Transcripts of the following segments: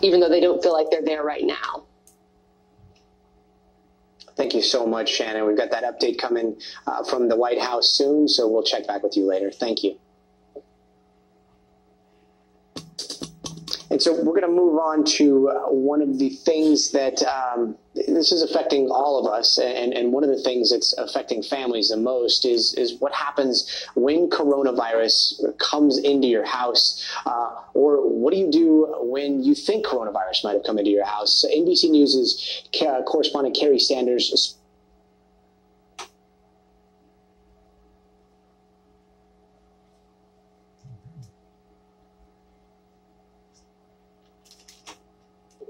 even though they don't feel like they're there right now. Thank you so much, Shannon. We've got that update coming from the White House soon, so we'll check back with you later. Thank you. And so we're going to move on to one of the things that this is affecting all of us. And one of the things that's affecting families the most is what happens when coronavirus comes into your house, or what do you do when you think coronavirus might have come into your house? NBC News' correspondent Kerry Sanders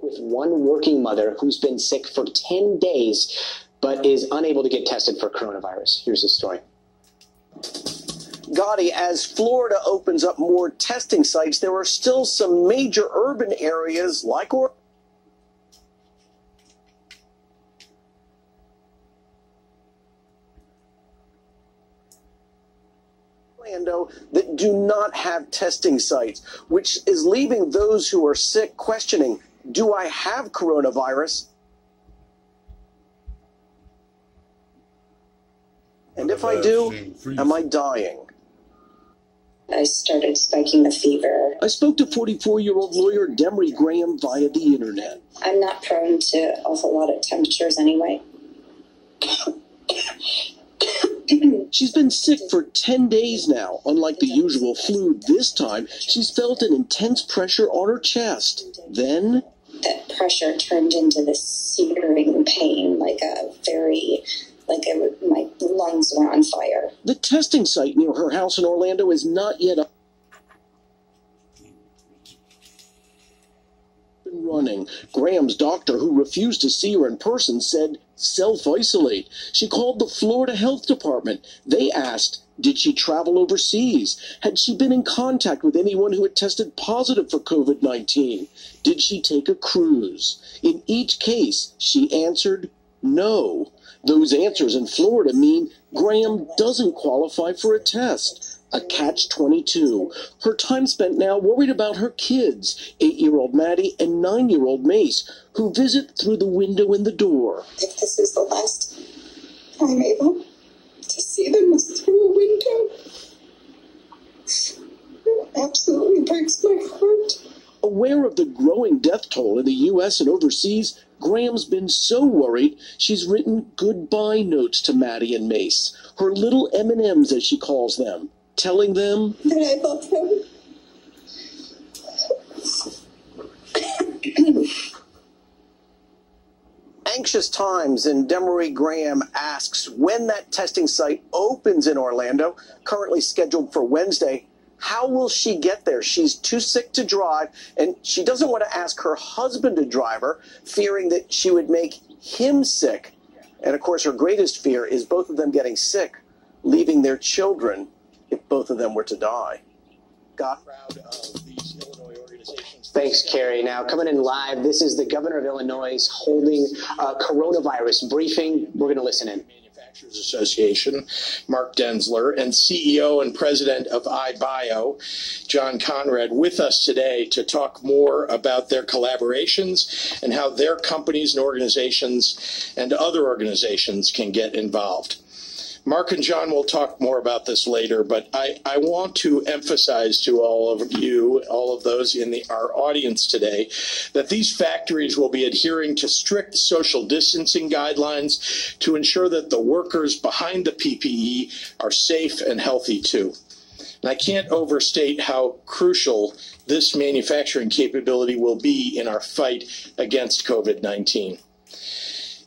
with one working mother who's been sick for 10 days but is unable to get tested for coronavirus. Here's the story. Gotti, as Florida opens up more testing sites, there are still some major urban areas like Orlando that do not have testing sites, which is leaving those who are sick questioning, do I have coronavirus? And if I do, am I dying? I started spiking the fever. I spoke to 44-year-old lawyer Demery Graham via the internet. I'm not prone to a whole lot of temperatures anyway. She's been sick for 10 days now. Unlike the usual flu, this time she's felt an intense pressure on her chest. Then that pressure turned into this searing pain, my lungs were on fire. The testing site near her house in Orlando is not yet up and running. Graham's doctor, who refused to see her in person, said self-isolate. She called the Florida Health Department. They asked, did she travel overseas? Had she been in contact with anyone who had tested positive for COVID-19? Did she take a cruise? In each case, she answered no. Those answers in Florida mean Graham doesn't qualify for a test. A catch-22. Her time spent now worried about her kids, 8-year-old Maddie and 9-year-old Mace, who visit through the window in the door. If this is the last I'm able to see them through a window, it absolutely breaks my heart. Aware of the growing death toll in the U.S. and overseas, Graham's been so worried she's written goodbye notes to Maddie and Mace, her little M&Ms as she calls them, telling them that I love them. Anxious times, and Demery Graham asks when that testing site opens in Orlando, currently scheduled for Wednesday. How will she get there? She's too sick to drive, and she doesn't want to ask her husband to drive her, fearing that she would make him sick. And, of course, her greatest fear is both of them getting sick, leaving their children if both of them were to die. Proud of these Illinois organizations. Thanks, Kerry. Now, coming in live, this is the governor of Illinois holding a coronavirus briefing. We're going to listen in. Association, Mark Denzler, and CEO and president of iBio, John Conrad, with us today to talk more about their collaborations and how their companies and organizations and other organizations can get involved. Mark and John will talk more about this later, but I want to emphasize to all of you, all of those in our audience today, that these factories will be adhering to strict social distancing guidelines to ensure that the workers behind the PPE are safe and healthy too. And I can't overstate how crucial this manufacturing capability will be in our fight against COVID-19.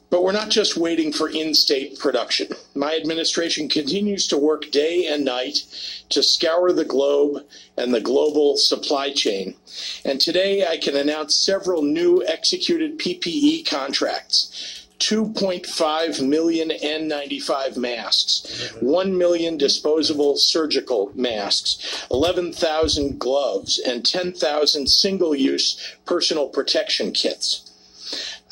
But we're not just waiting for in-state production. My administration continues to work day and night to scour the globe and the global supply chain. And today I can announce several new executed PPE contracts. 2.5 million N95 masks, 1 million disposable surgical masks, 11,000 gloves, and 10,000 single-use personal protection kits.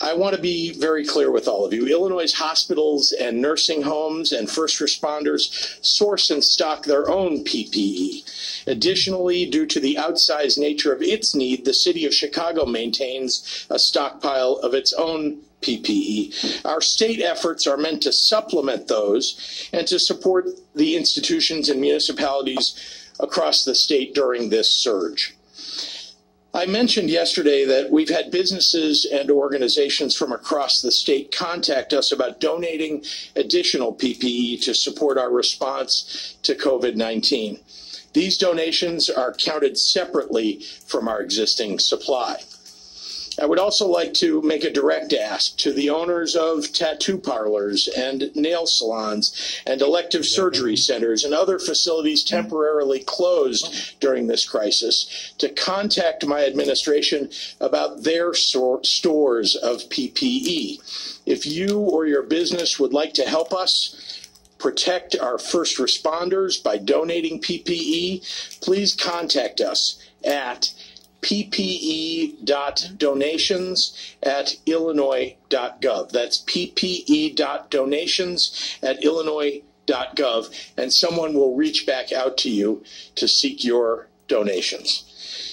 I want to be very clear with all of you. Illinois' hospitals and nursing homes and first responders source and stock their own PPE. Additionally, due to the outsized nature of its need, the city of Chicago maintains a stockpile of its own PPE. Our state efforts are meant to supplement those and to support the institutions and municipalities across the state during this surge. I mentioned yesterday that we've had businesses and organizations from across the state contact us about donating additional PPE to support our response to COVID-19. These donations are counted separately from our existing supply. I would also like to make a direct ask to the owners of tattoo parlors and nail salons and elective surgery centers and other facilities temporarily closed during this crisis to contact my administration about their stores of PPE. If you or your business would like to help us protect our first responders by donating PPE, please contact us at ppe.donations@illinois.gov. That's ppe.donations@illinois.gov, and someone will reach back out to you to seek your donations.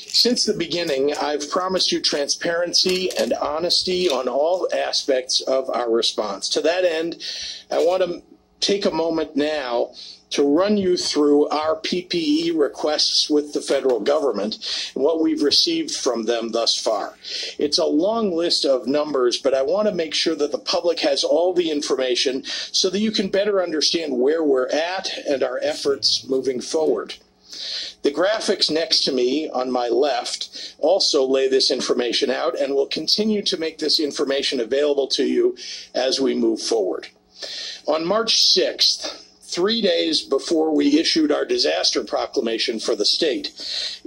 Since the beginning, I've promised you transparency and honesty on all aspects of our response. To that end, I want to take a moment now to run you through our PPE requests with the federal government and what we've received from them thus far. It's a long list of numbers, but I want to make sure that the public has all the information so that you can better understand where we're at and our efforts moving forward. The graphics next to me on my left also lay this information out and will continue to make this information available to you as we move forward. On March 6th, 3 days before we issued our disaster proclamation for the state,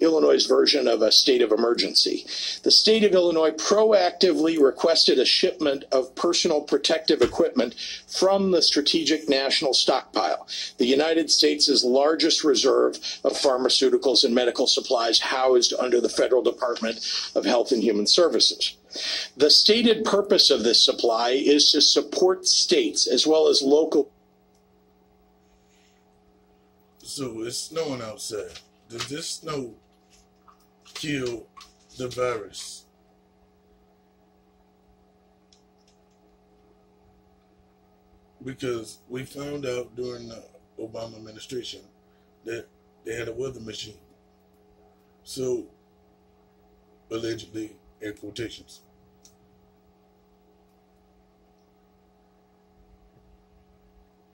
Illinois' version of a state of emergency, the state of Illinois proactively requested a shipment of personal protective equipment from the Strategic National Stockpile, the United States' largest reserve of pharmaceuticals and medical supplies housed under the Federal Department of Health and Human Services. The stated purpose of this supply is to support states as well as local. So it's snowing outside. Does this snow kill the virus? Because we found out during the Obama administration that they had a weather machine. So, allegedly, air quotations.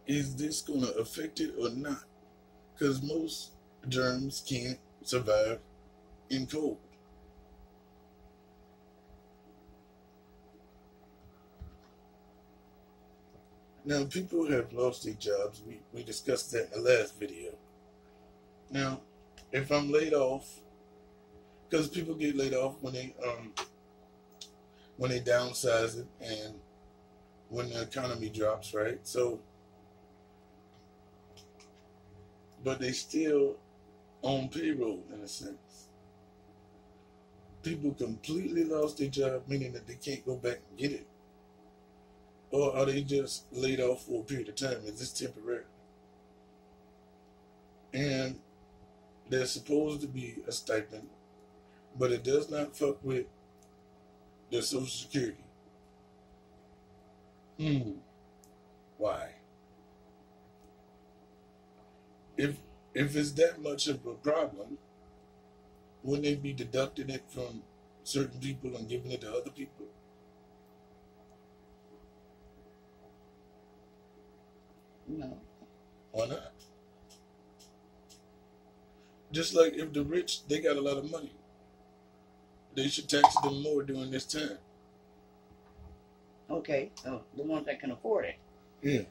Is this going to affect it or not? Because most germs can't survive in cold. Now, people have lost their jobs. We discussed that in the last video. Now, if I'm laid off, because people get laid off when they downsize it and when the economy drops, right? So, but they still on payroll in a sense. People completely lost their job, meaning that they can't go back and get it. Or are they just laid off for a period of time? Is this temporary? And there's supposed to be a stipend, but it does not fuck with their Social Security. Why? If it's that much of a problem, wouldn't they be deducting it from certain people and giving it to other people? No. Why not? Just like if the rich, they got a lot of money, they should tax them more during this time. Okay, the ones that can afford it. Yeah.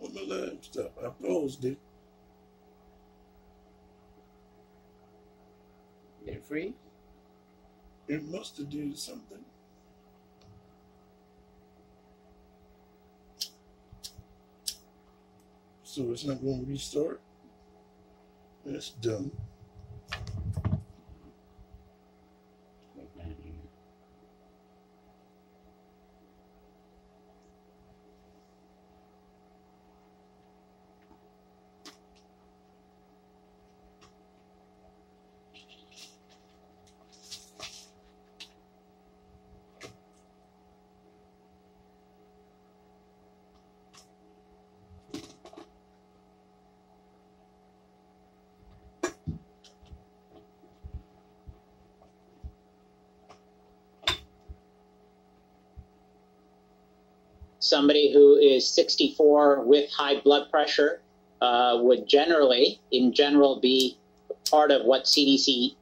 On my live stuff, I paused it. free? It must have did something. So it's not going to restart? That's dumb. Look down here. Somebody who is 64 with high blood pressure would generally, in general, be part of what CDC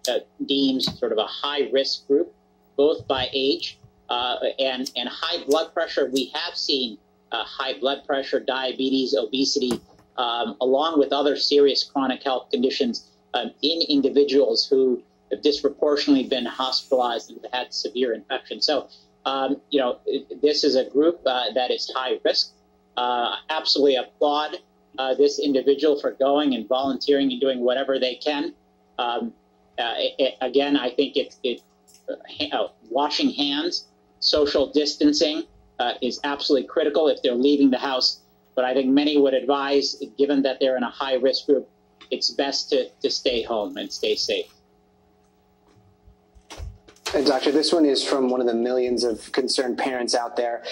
deems sort of a high-risk group, both by age and high blood pressure. We have seen high blood pressure, diabetes, obesity, along with other serious chronic health conditions in individuals who have disproportionately been hospitalized and have had severe infection. So, this is a group that is high risk. Absolutely applaud this individual for going and volunteering and doing whatever they can. Again, I think washing hands, social distancing is absolutely critical if they're leaving the house. But I think many would advise, given that they're in a high risk group, it's best to stay home and stay safe. And Doctor, this one is from one of the millions of concerned parents out there.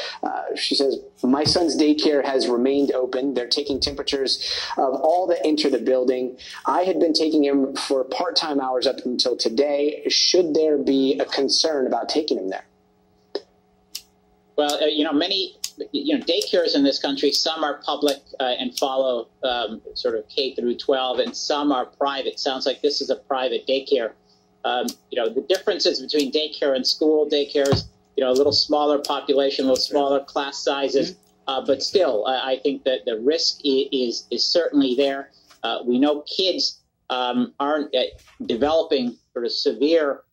She says, my son's daycare has remained open. They're taking temperatures of all that enter the building. I had been taking him for part-time hours up until today. Should there be a concern about taking him there? Well, many daycares in this country, some are public and follow sort of K through 12, and some are private. Sounds like this is a private daycare. The differences between daycare and school, daycare is, a little smaller population, a little smaller class sizes, but still, I think that the risk is certainly there. We know kids aren't developing sort of severe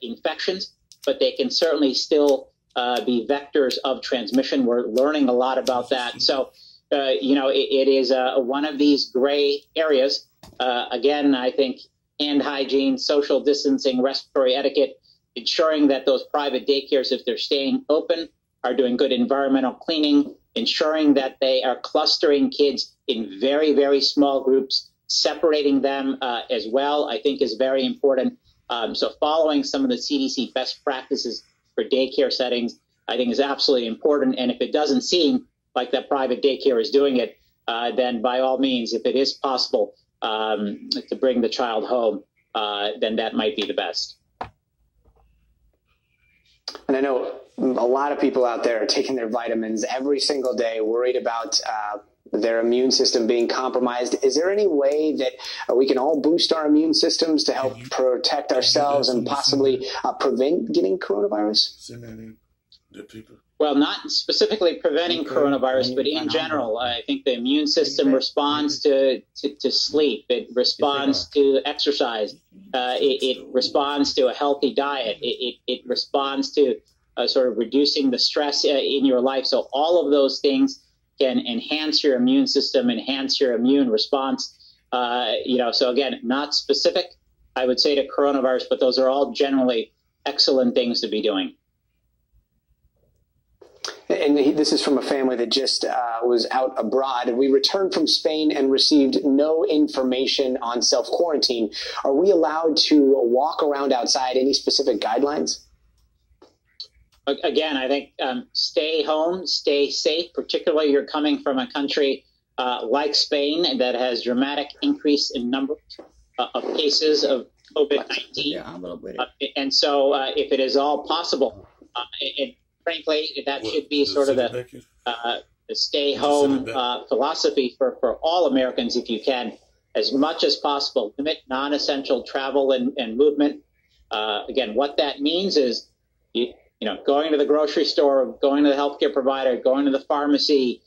infections, but they can certainly still be vectors of transmission. We're learning a lot about that. So, it is one of these gray areas. Again, I think hand hygiene, social distancing, respiratory etiquette, ensuring that those private daycares, if they're staying open, are doing good environmental cleaning, ensuring that they are clustering kids in very, very small groups, separating them as well, I think is very important. So following some of the CDC best practices for daycare settings, I think is absolutely important. And if it doesn't seem like that private daycare is doing it, then by all means, if it is possible, to bring the child home, then that might be the best. And I know a lot of people out there are taking their vitamins every single day, worried about their immune system being compromised. Is there any way that we can all boost our immune systems to help protect ourselves and possibly prevent getting coronavirus? Send that in to people. Well, not specifically preventing coronavirus, but in general, I think the immune system responds to sleep. It responds to exercise. It responds to a healthy diet. It responds to sort of reducing the stress in your life. So all of those things can enhance your immune system, enhance your immune response. So again, not specific, I would say, to coronavirus, but those are all generally excellent things to be doing. And this is from a family that just was out abroad. We returned from Spain and received no information on self-quarantine. Are we allowed to walk around outside? Any specific guidelines? Again, I think stay home, stay safe, particularly you're coming from a country like Spain that has dramatic increase in number of cases of COVID-19. And so if it is all possible, frankly, that should be sort of the stay home philosophy for all Americans, if you can, as much as possible. Limit non-essential travel and movement. Again, what that means is, going to the grocery store, going to the healthcare provider, going to the pharmacy,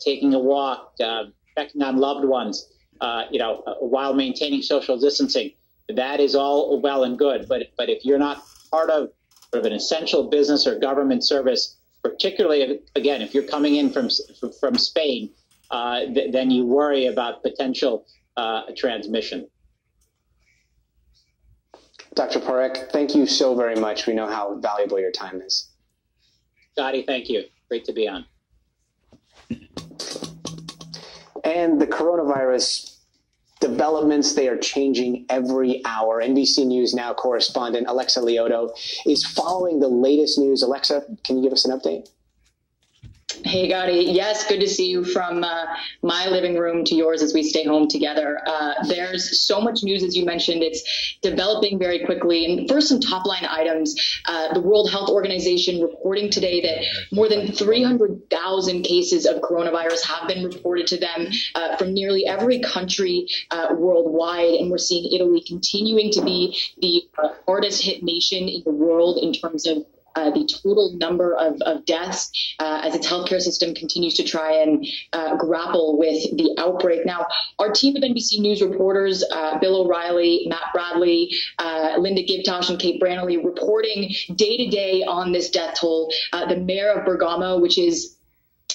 taking a walk, checking on loved ones, while maintaining social distancing. that is all well and good. But if you're not part of sort of an essential business or government service, particularly, again, if you're coming in from Spain, then you worry about potential transmission. Dr. Parekh, thank you so very much. We know how valuable your time is. Scotty, thank you. Great to be on. And the coronavirus developments, they are changing every hour. NBC News Now correspondent Alexa Lioto is following the latest news. Alexa, can you give us an update? Hey, Gotti. Yes, good to see you from my living room to yours as we stay home together. There's so much news, as you mentioned. It's developing very quickly. And first, some top-line items. The World Health Organization reporting today that more than 300,000 cases of coronavirus have been reported to them from nearly every country worldwide. And we're seeing Italy continuing to be the hardest hit nation in the world in terms of the total number of deaths as its healthcare system continues to try and grapple with the outbreak. Now, our team of NBC News reporters, Bill O'Reilly, Matt Bradley, Linda Gibtosh, and Kate Brannely, reporting day to day on this death toll. The mayor of Bergamo, which is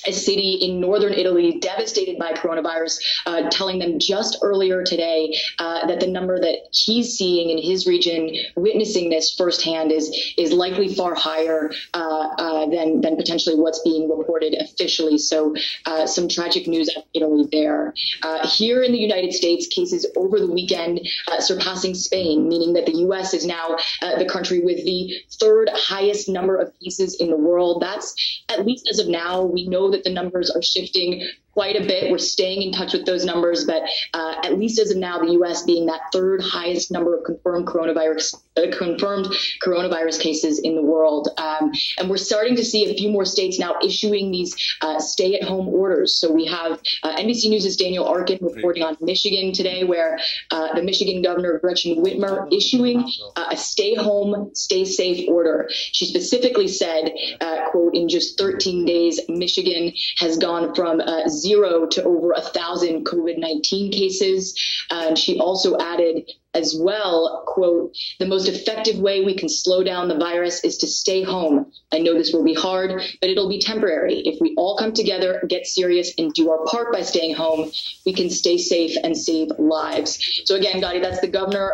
a city in northern Italy devastated by coronavirus, telling them just earlier today that the number that he's seeing in his region, witnessing this firsthand, is likely far higher than potentially what's being reported officially. So some tragic news out of Italy there. Here in the United States, cases over the weekend surpassing Spain, meaning that the U.S. is now the country with the third highest number of cases in the world. That's, at least as of now, we know that the numbers are shifting quite a bit. We're staying in touch with those numbers, but at least as of now, the U.S. being that third highest number of confirmed coronavirus cases in the world. And we're starting to see a few more states now issuing these stay-at-home orders. So we have NBC News' Daniel Arkin reporting on Michigan today, where the Michigan Governor Gretchen Whitmer issuing a stay-home, stay-safe order. She specifically said, quote, in just 13 days, Michigan has gone from 0 to over 1,000 COVID-19 cases. And she also added as well, quote, the most effective way we can slow down the virus is to stay home. I know this will be hard, but it'll be temporary. If we all come together, get serious, and do our part by staying home, we can stay safe and save lives. So again, Gotti, that's the governor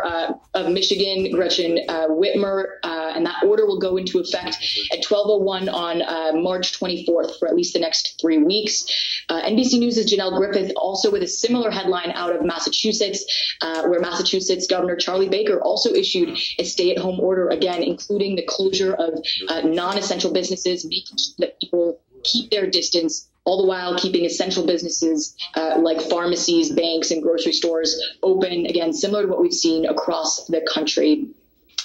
of Michigan, Gretchen Whitmer, and that order will go into effect at 12:01 on March 24th for at least the next 3 weeks. NBC News' Janelle Griffith also with a similar headline out of Massachusetts, where Massachusetts Governor Charlie Baker also issued a stay-at-home order, again, including the closure of non-essential businesses, making sure that people keep their distance, all the while keeping essential businesses like pharmacies, banks, and grocery stores open, again, similar to what we've seen across the country.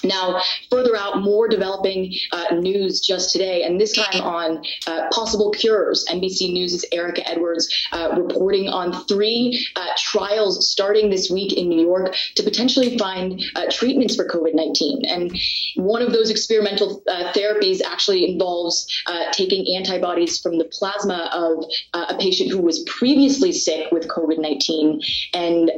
Now, further out, more developing news just today, and this time on possible cures. NBC News' Erica Edwards reporting on 3 trials starting this week in New York to potentially find treatments for COVID-19. And one of those experimental therapies actually involves taking antibodies from the plasma of a patient who was previously sick with COVID-19 and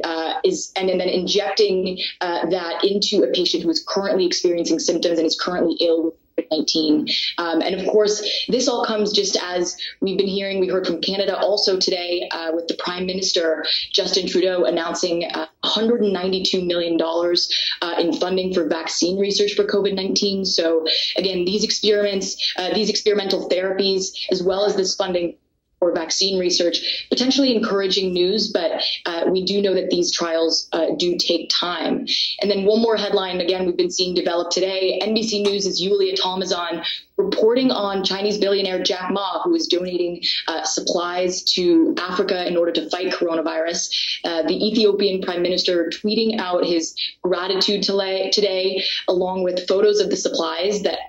then injecting that into a patient who is currently experiencing symptoms and is currently ill with COVID-19. And of course, this all comes just as we've been hearing. We heard from Canada also today with the Prime Minister, Justin Trudeau, announcing $192 million in funding for vaccine research for COVID-19. So again, these experimental therapies, as well as this funding for vaccine research, potentially encouraging news, but we do know that these trials do take time. And then one more headline, again, we've been seeing develop today. NBC News' Yulia Talmazon reporting on Chinese billionaire Jack Ma, who is donating supplies to Africa in order to fight coronavirus. The Ethiopian Prime Minister tweeting out his gratitude today, along with photos of the supplies that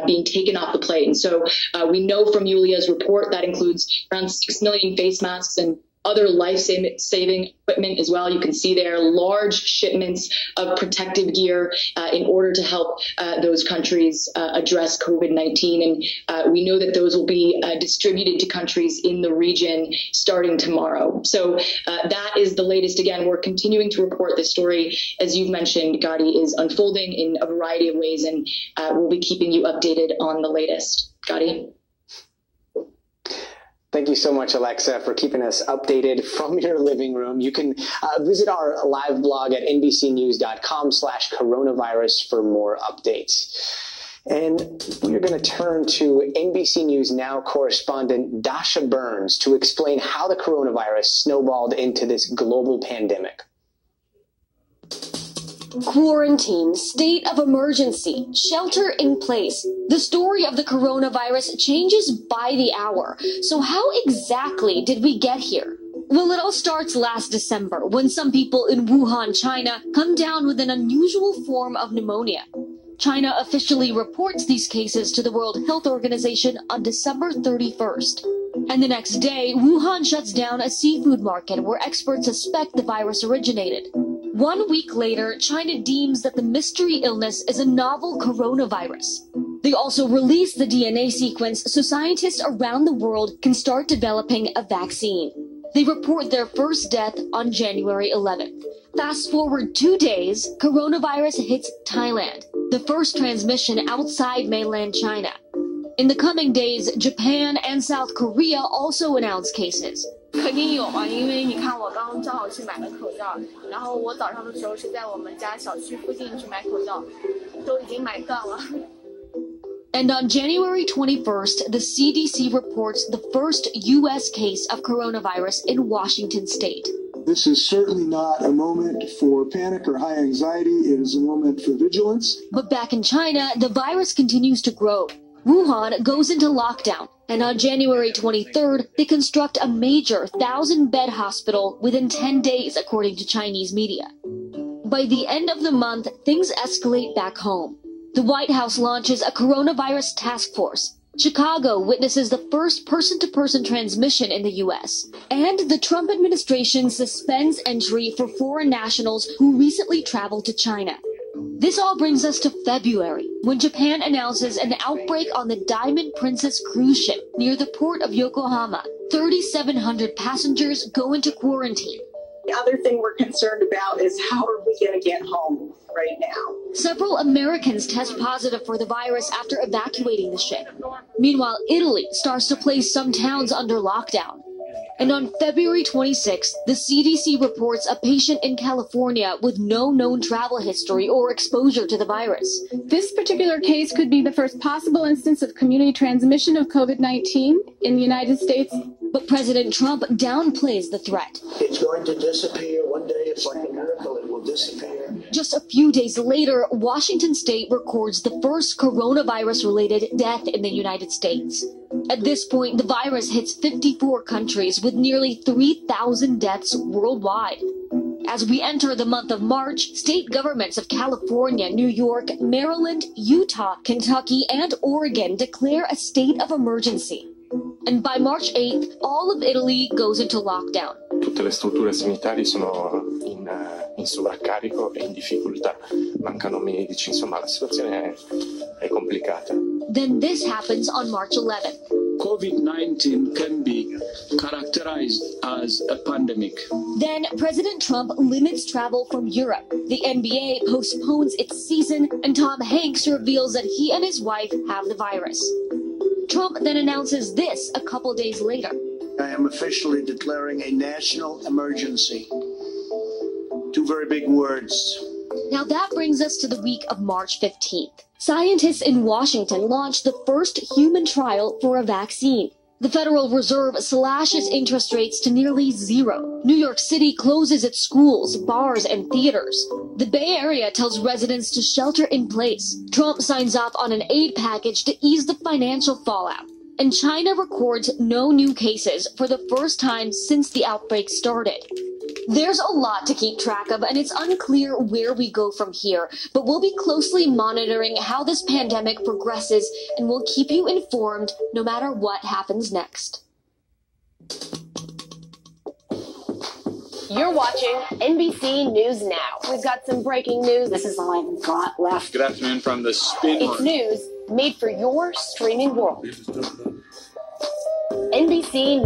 being taken off the plane. So we know from Yulia's report that includes around 6 million face masks and other life-saving equipment as well. You can see there large shipments of protective gear in order to help those countries address COVID-19. And we know that those will be distributed to countries in the region starting tomorrow. So that is the latest. Again, we're continuing to report this story, as you've mentioned, Gadi, is unfolding in a variety of ways, and we'll be keeping you updated on the latest. Gadi? Thank you so much, Alexa, for keeping us updated from your living room. You can visit our live blog at nbcnews.com/coronavirus for more updates. And we're going to turn to NBC News Now correspondent Dasha Burns to explain how the coronavirus snowballed into this global pandemic. Quarantine, state of emergency, shelter in place. The story of the coronavirus changes by the hour. So how exactly did we get here? Well, it all starts last December when some people in Wuhan, China, come down with an unusual form of pneumonia. China officially reports these cases to the World Health Organization on December 31st. And the next day, Wuhan shuts down a seafood market where experts suspect the virus originated. 1 week later, China deems that the mystery illness is a novel coronavirus. They also release the DNA sequence so scientists around the world can start developing a vaccine. They report their first death on January 11th. Fast forward 2 days, coronavirus hits Thailand, the first transmission outside mainland China. In the coming days, Japan and South Korea also announced cases. 肯定有啊，因为你看我刚刚正好去买了口罩，然后我早上的时候是在我们家小区附近去买口罩，都已经买断了。 And on January 21st, the CDC reports the first U.S. case of coronavirus in Washington state. This is certainly not a moment for panic or high anxiety. It is a moment for vigilance. But back in China, the virus continues to grow. Wuhan goes into lockdown, and on January 23rd, they construct a major 1,000-bed hospital within 10 days, according to Chinese media. By the end of the month, things escalate back home. The White House launches a coronavirus task force. Chicago witnesses the first person-to-person transmission in the U.S. And the Trump administration suspends entry for foreign nationals who recently traveled to China. This all brings us to February, when Japan announces an outbreak on the Diamond Princess cruise ship near the port of Yokohama. 3,700 passengers go into quarantine. The other thing we're concerned about is how are we going to get home right now? Several Americans test positive for the virus after evacuating the ship. Meanwhile, Italy starts to place some towns under lockdown. And on February 26th, the CDC reports a patient in California with no known travel history or exposure to the virus. This particular case could be the first possible instance of community transmission of COVID-19 in the United States. But President Trump downplays the threat. It's going to disappear. One day, it's like a miracle, it will disappear. Just a few days later, Washington state records the first coronavirus-related death in the United States. At this point, the virus hits 54 countries with nearly 3,000 deaths worldwide. As we enter the month of March, state governments of California, New York, Maryland, Utah, Kentucky, and Oregon declare a state of emergency. And by March 8th, all of Italy goes into lockdown. Tutte le strutture sanitarie sono in sovraccarico e in difficoltà. Mancano medici, insomma la situazione è complicata. Then this happens on March 11th. COVID-19 can be characterized as a pandemic. Then President Trump limits travel from Europe. The NBA postpones its season, and Tom Hanks reveals that he and his wife have the virus. Trump then announces this a couple days later. I am officially declaring a national emergency. Two very big words. Now that brings us to the week of March 15th. Scientists in Washington launched the first human trial for a vaccine. The Federal Reserve slashes interest rates to nearly zero. New York City closes its schools, bars, and theaters. The Bay Area tells residents to shelter in place. Trump signs off on an aid package to ease the financial fallout. And China records no new cases for the first time since the outbreak started. There's a lot to keep track of, and it's unclear where we go from here, but we'll be closely monitoring how this pandemic progresses, and we'll keep you informed no matter what happens next. You're watching NBC News Now. We've got some breaking news. This is all I've got left. Good afternoon from the Spin. It's news made for your streaming world. NBC News.